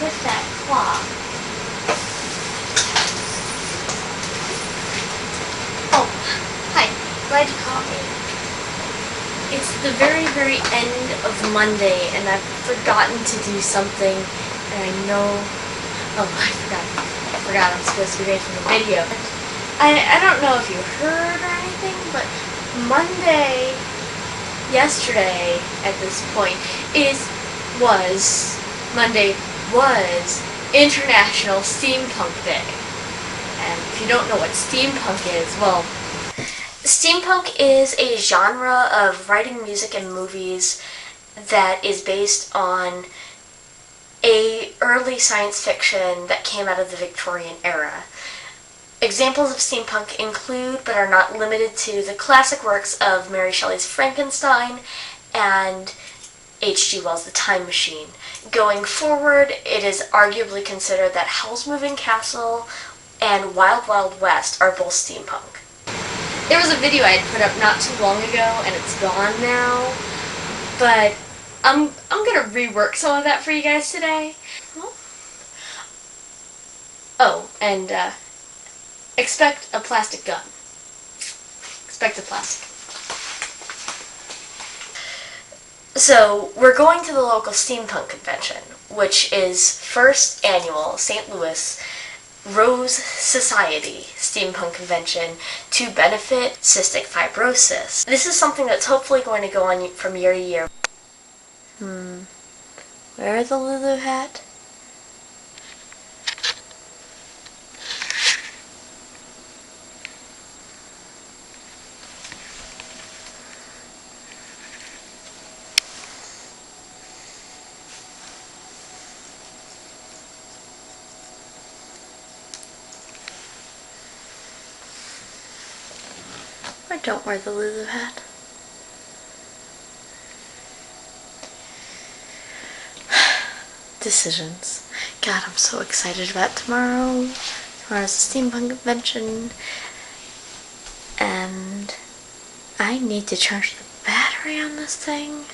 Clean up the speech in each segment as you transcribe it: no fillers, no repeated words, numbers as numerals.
push that clock. Oh, hi. Glad you caught me. It's the very, very end of Monday, and I've forgotten to do something, and I know... Oh, I forgot I'm supposed to be making a video. I don't know if you heard or anything, but yesterday at this point, Monday was International Steampunk Day. And if you don't know what steampunk is, well, steampunk is a genre of writing music and movies that is based on a early science fiction that came out of the Victorian era. Examples of steampunk include, but are not limited to, the classic works of Mary Shelley's Frankenstein and H.G. Wells' The Time Machine. Going forward, it is arguably considered that Howl's Moving Castle and Wild Wild West are both steampunk. There was a video I had put up not too long ago, and it's gone now, but I'm gonna rework some of that for you guys today. Oh, and expect a plastic gun. Expect a plastic. So, we're going to the local steampunk convention, which is First Annual St. Louis Rose Society Steampunk Convention to benefit cystic fibrosis. This is something that's hopefully going to go on from year to year. Where's the Lulu hat? Or don't wear the Lulu hat. Decisions. God, I'm so excited about tomorrow. Tomorrow's the Steampunk Convention. And I need to charge the battery on this thing.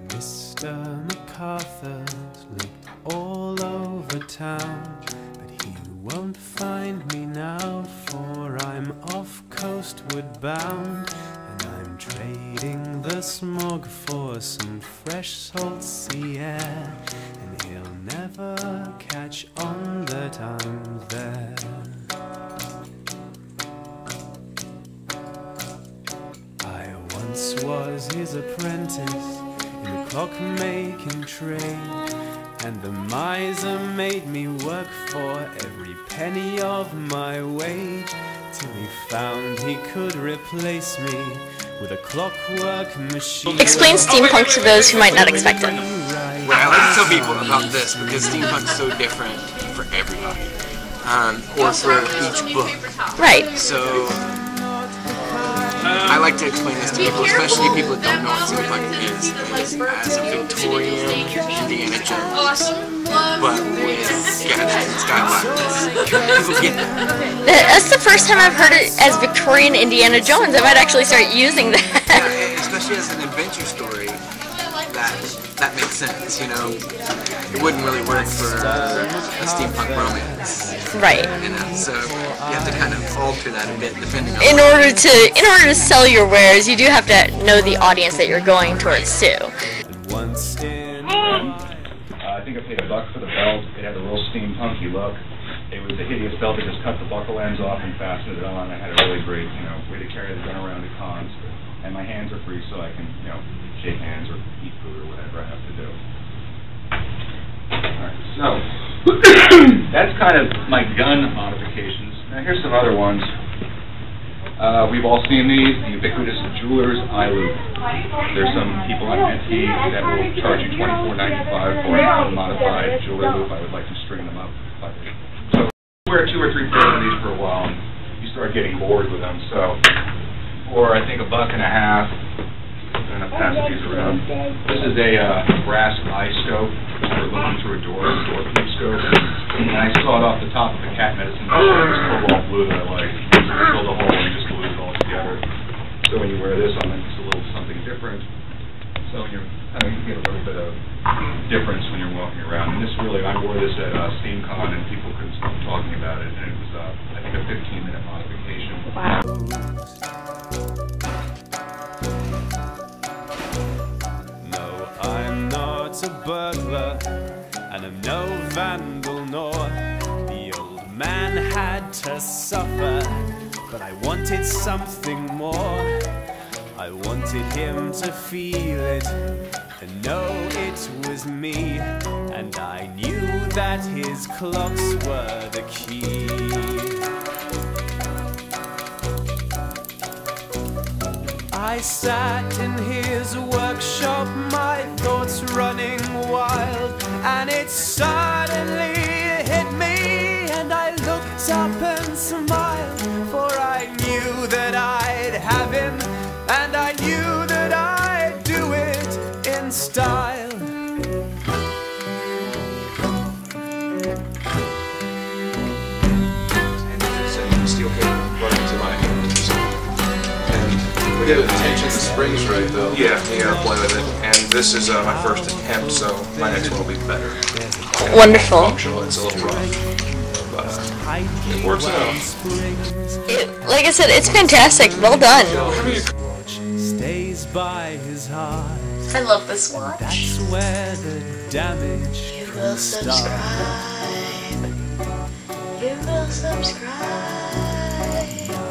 Mr. MacArthur's looked all over town, but he won't find me now, for I'm off coastward bound, and I'm trading the smog for some fresh salt sea air, and he'll never catch on that I'm there. I once was his apprentice in the clock-making trade, and the miser made me work for every penny of my wage, till he found he could replace me with a clockwork machine. Explain steampunk to those who might not expect it. Well, I like to tell people about this because steampunk's so different for everybody, or for each book. Right. So I like to explain this to people, especially people that don't know what steampunk is as a Victorian Indiana Jones, but with gadgets and skyladders. People get that. That's the first time I've heard it as Victorian Indiana Jones. I might actually start using that. Yeah, especially as an adventure story, that makes sense, you know. It wouldn't really work for a steampunk romance. Right. You know, so you have to kind of alter that a bit depending on... In order to sell your wares, you do have to know the audience that you're going towards too. I think I paid $1 for the belt. It had a real steampunky look. It was a hideous belt. I just cut the buckle ends off and fastened it on. I had a really great, way to carry the gun around at cons. And my hands are free, so I can, shake hands or eat food or whatever I have to do. Alright, so that's kind of my gun modifications. Now here's some other ones. We've all seen these, the ubiquitous jeweler's eye loop. There's some people on Etsy that will charge you $24.95 for an unmodified jeweler loop. I would like to string them up. So wear 2 or 3 pairs of these for a while, and you start getting bored with them. So, or I think $1.50. I'm going to pass these around. This is a brass eye scope for looking through a door peep scope. and I saw it off the top of the cat medicine bottle. This cobalt blue that I like. So I filled a hole and just glued it all together. So when you wear this on, it's a little something different. So you get a little bit of difference when you're walking around. And this really, I wore this at Steamcon, and people couldn't stop talking about it. And it was, I think, a 15-minute modification. Wow. No, I'm not a burglar, and I'm no vandal, nor the old man had to suffer. But I wanted something more. I wanted him to feel it and know it was me, and I knew that his clocks were the key. I sat in his workshop, my thoughts running wild, and it suddenly hit me, and I looked up and smiled, for I knew that I'd have him, and I knew that I'd do it in style. Steel cable running to my hands. And we got to tension the springs right though. Yeah, you gotta play with it. And this is my first attempt, so my next one will be better. Wonderful. Functional. It's a little rough, but it works out. Like I said, it's fantastic. Well done. Stays by his heart. I love this watch. That's where the damage You will subscribe. You will subscribe.